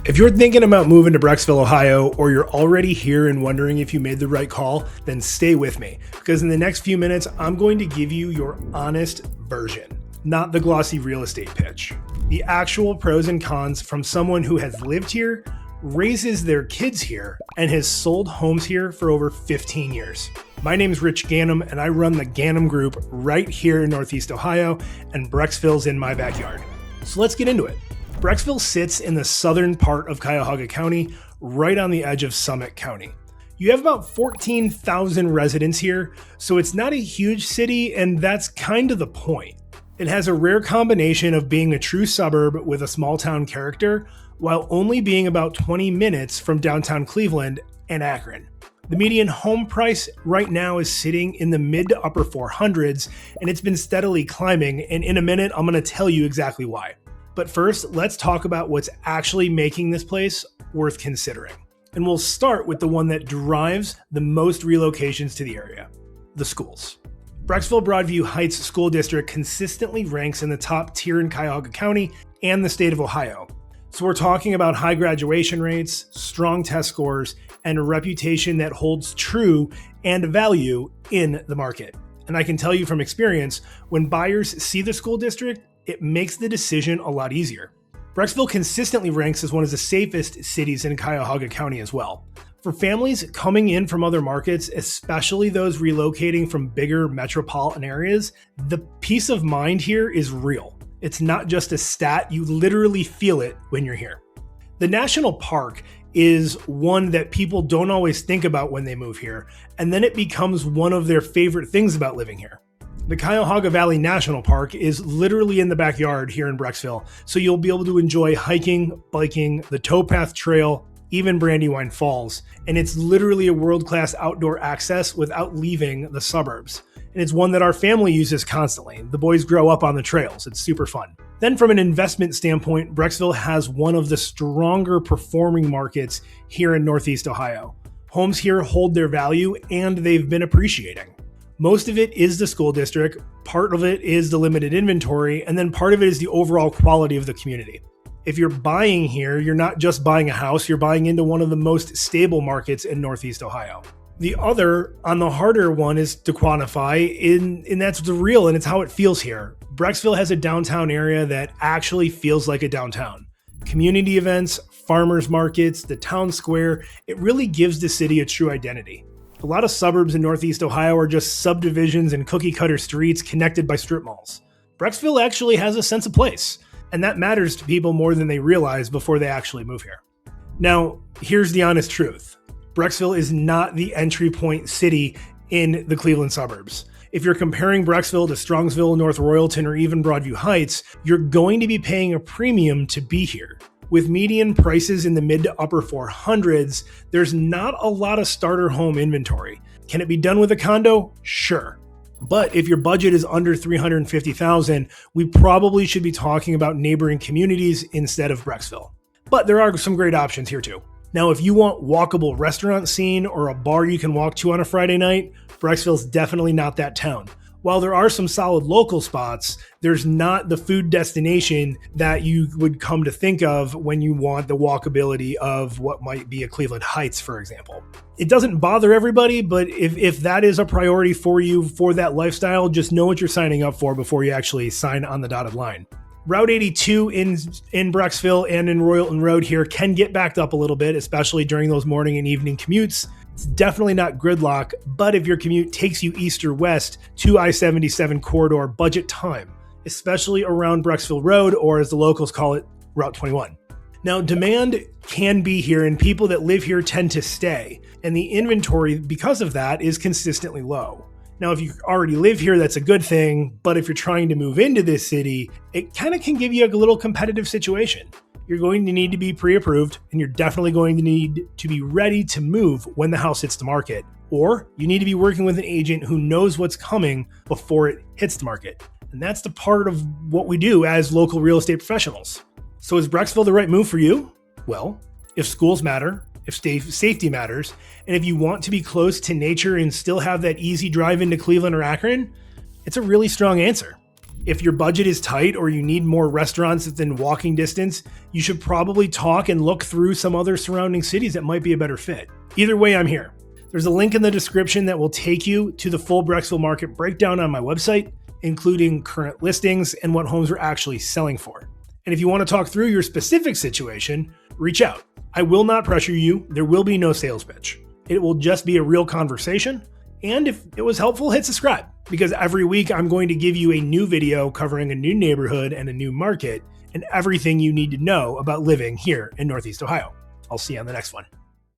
If you're thinking about moving to Brecksville, Ohio, or you're already here and wondering if you made the right call, then stay with me, because in the next few minutes, I'm going to give you your honest version, not the glossy real estate pitch. The actual pros and cons from someone who has lived here, raises their kids here, and has sold homes here for over 15 years. My name is Rich Ganim, and I run the Ganim Group right here in Northeast Ohio, and Brecksville's in my backyard. So let's get into it. Brecksville sits in the southern part of Cuyahoga County, right on the edge of Summit County. You have about 14,000 residents here, so it's not a huge city, and that's kind of the point. It has a rare combination of being a true suburb with a small town character, while only being about 20 minutes from downtown Cleveland and Akron. The median home price right now is sitting in the mid to upper 400s, and it's been steadily climbing, and in a minute, I'm going to tell you exactly why. But first, let's talk about what's actually making this place worth considering. And we'll start with the one that drives the most relocations to the area, the schools. Brecksville-Broadview Heights School District consistently ranks in the top tier in Cuyahoga County and the state of Ohio. So we're talking about high graduation rates, strong test scores, and a reputation that holds true and value in the market. And I can tell you from experience, when buyers see the school district, it makes the decision a lot easier. Brecksville consistently ranks as one of the safest cities in Cuyahoga County as well. For families coming in from other markets, especially those relocating from bigger metropolitan areas, the peace of mind here is real. It's not just a stat, you literally feel it when you're here. The national park is one that people don't always think about when they move here, and then it becomes one of their favorite things about living here. The Cuyahoga Valley National Park is literally in the backyard here in Brecksville, so you'll be able to enjoy hiking, biking, the towpath trail, even Brandywine Falls, and it's literally a world-class outdoor access without leaving the suburbs. And it's one that our family uses constantly. The boys grow up on the trails. It's super fun. Then from an investment standpoint, Brecksville has one of the stronger performing markets here in Northeast Ohio. Homes here hold their value and they've been appreciating. Most of it is the school district, part of it is the limited inventory, and then part of it is the overall quality of the community. If you're buying here, you're not just buying a house, you're buying into one of the most stable markets in Northeast Ohio. The other, on the harder one, is to quantify, and that's the real, and it's how it feels here. Brecksville has a downtown area that actually feels like a downtown. Community events, farmers markets, the town square, it really gives the city a true identity. A lot of suburbs in Northeast Ohio are just subdivisions and cookie-cutter streets connected by strip malls. Brecksville actually has a sense of place, and that matters to people more than they realize before they actually move here. Now, here's the honest truth. Brecksville is not the entry point city in the Cleveland suburbs. If you're comparing Brecksville to Strongsville, North Royalton, or even Broadview Heights, you're going to be paying a premium to be here. With median prices in the mid to upper 400s, there's not a lot of starter home inventory. Can it be done with a condo? Sure. But if your budget is under $350,000, we probably should be talking about neighboring communities instead of Brecksville. But there are some great options here too. Now, if you want walkable restaurant scene or a bar you can walk to on a Friday night, Brecksville's definitely not that town. While there are some solid local spots, there's not the food destination that you would come to think of when you want the walkability of what might be a Cleveland Heights, for example. It doesn't bother everybody, but if that is a priority for you for that lifestyle, just know what you're signing up for before you actually sign on the dotted line. Route 82 in Brecksville and in Royalton Road here can get backed up a little bit, especially during those morning and evening commutes. It's definitely not gridlock, but if your commute takes you east or west to I-77 corridor, budget time, especially around Brecksville Road, or as the locals call it, Route 21. Now, demand can be here and people that live here tend to stay, and the inventory, because of that, is consistently low. Now, if you already live here, that's a good thing, but if you're trying to move into this city, it kind of can give you a little competitive situation. You're going to need to be pre-approved, and you're definitely going to need to be ready to move when the house hits the market. Or you need to be working with an agent who knows what's coming before it hits the market. And that's the part of what we do as local real estate professionals. So is Brecksville the right move for you? Well, if schools matter, if safety matters, and if you want to be close to nature and still have that easy drive into Cleveland or Akron, it's a really strong answer. If your budget is tight or you need more restaurants within walking distance, you should probably talk and look through some other surrounding cities that might be a better fit. Either way, I'm here. There's a link in the description that will take you to the full Brecksville market breakdown on my website, including current listings and what homes are actually selling for. And if you want to talk through your specific situation, reach out. I will not pressure you. There will be no sales pitch. It will just be a real conversation. And if it was helpful, hit subscribe, because every week I'm going to give you a new video covering a new neighborhood and a new market and everything you need to know about living here in Northeast Ohio. I'll see you on the next one.